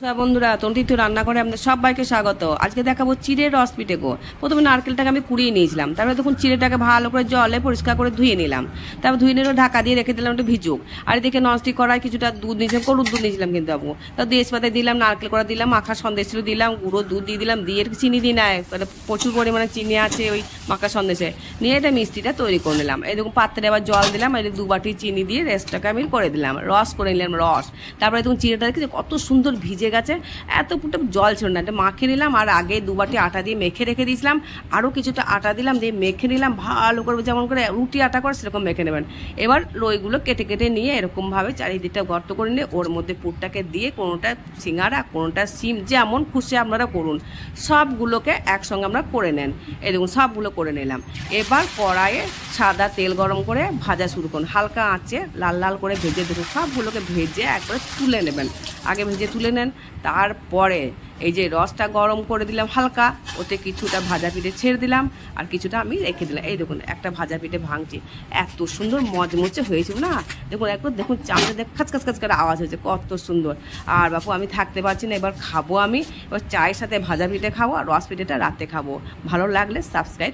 বন্ধুরা, তন্ত্রিত রান্না করে আমাদের সবাইকে স্বাগত। আজকে দেখাবো চিড়ের রস পিঠে গো। প্রথমে নারকেলটাকে আমি কুড়িয়ে নিয়েছিলাম, তারপরে তখন চিড়েটাকে ভালো করে জলে পরিষ্কার করে ধুয়ে নিলাম। তারপর ধুয়ে নিয়ে ঢাকা দিয়ে রেখে দিলাম একটু ভিজুক। আর এদিকে ননস্টিক কড়াই কিছুটা দুধ নিয়েছিলাম, গরুর দুধ নিয়েছিলাম কিন্তু আপু। তা তেজপাতায় দিলাম, নারকেল কড়া দিলাম, মাখা সন্দেশ ছিল দিলাম, গুঁড়ো দুধ দিয়ে দিলাম, দিয়ে চিনি দিই না, প্রচুর পরিমাণে চিনি আছে ওই মাখা সন্দেশে। নিয়ে এটা মিষ্টিটা তৈরি করে নিলাম। এই দেখুন পাত্রে আবার জল দিলাম, এই 2 বাটি চিনি দিয়ে রেস্টটাকে আমি করে দিলাম, রস করে নিলাম রস। তারপরে দেখুন চিড়েটা দেখি কত সুন্দর ভিজে গেছে, এত ফুটে জল ছিল না, এটা মাখিয়ে নিলাম। আর আগে 2 বাটি আটা দিয়ে মেখে রেখে দিয়েছিলাম, আরও কিছুটা আটা দিলাম, দিয়ে মেখে নিলাম ভালো করে, যেমন করে রুটি আটা করে সেরকম মেখে নেবেন। এবার রইগুলো কেটে কেটে নিয়ে এরকমভাবে চারিদিকটা গর্ত করে নিয়ে ওর মধ্যে পুরটাকে দিয়ে কোনোটা সিঙ্গারা কোনোটা সিম যেমন খুশি আপনারা করুন, সবগুলোকে একসঙ্গে আমরা করে নেন। এই দেখুন সবগুলো করে নিলাম। এবার কড়াইয়ে সাদা তেল গরম করে ভাজা শুরু করুন, হালকা আঁচে লাল লাল করে ভেজে দেখুন, সবগুলোকে ভেজে একবারে তুলে নেবেন। আগে ভেজে তুলে নেন, তারপরে এই যে রসটা গরম করে দিলাম হালকা, ওতে কিছুটা ভাজা পিঠে ছেড়ে দিলাম আর কিছুটা আমি রেখে দিলাম। এই দেখুন একটা ভাজা পিঠে ভাঙছি, এত সুন্দর মচমচে হয়েছিল না, দেখুন একবার দেখুন চামচে দেখ খাচ খাচ খাচ করে আওয়াজ হয়েছে, কত সুন্দর। আর বাপু আমি থাকতে পারছি না, এবার খাবো আমি, এবার চায়ের সাথে ভাজা পিঠে খাবো আর রস পিঠেটা রাতে খাবো। ভালো লাগলে সাবস্ক্রাইব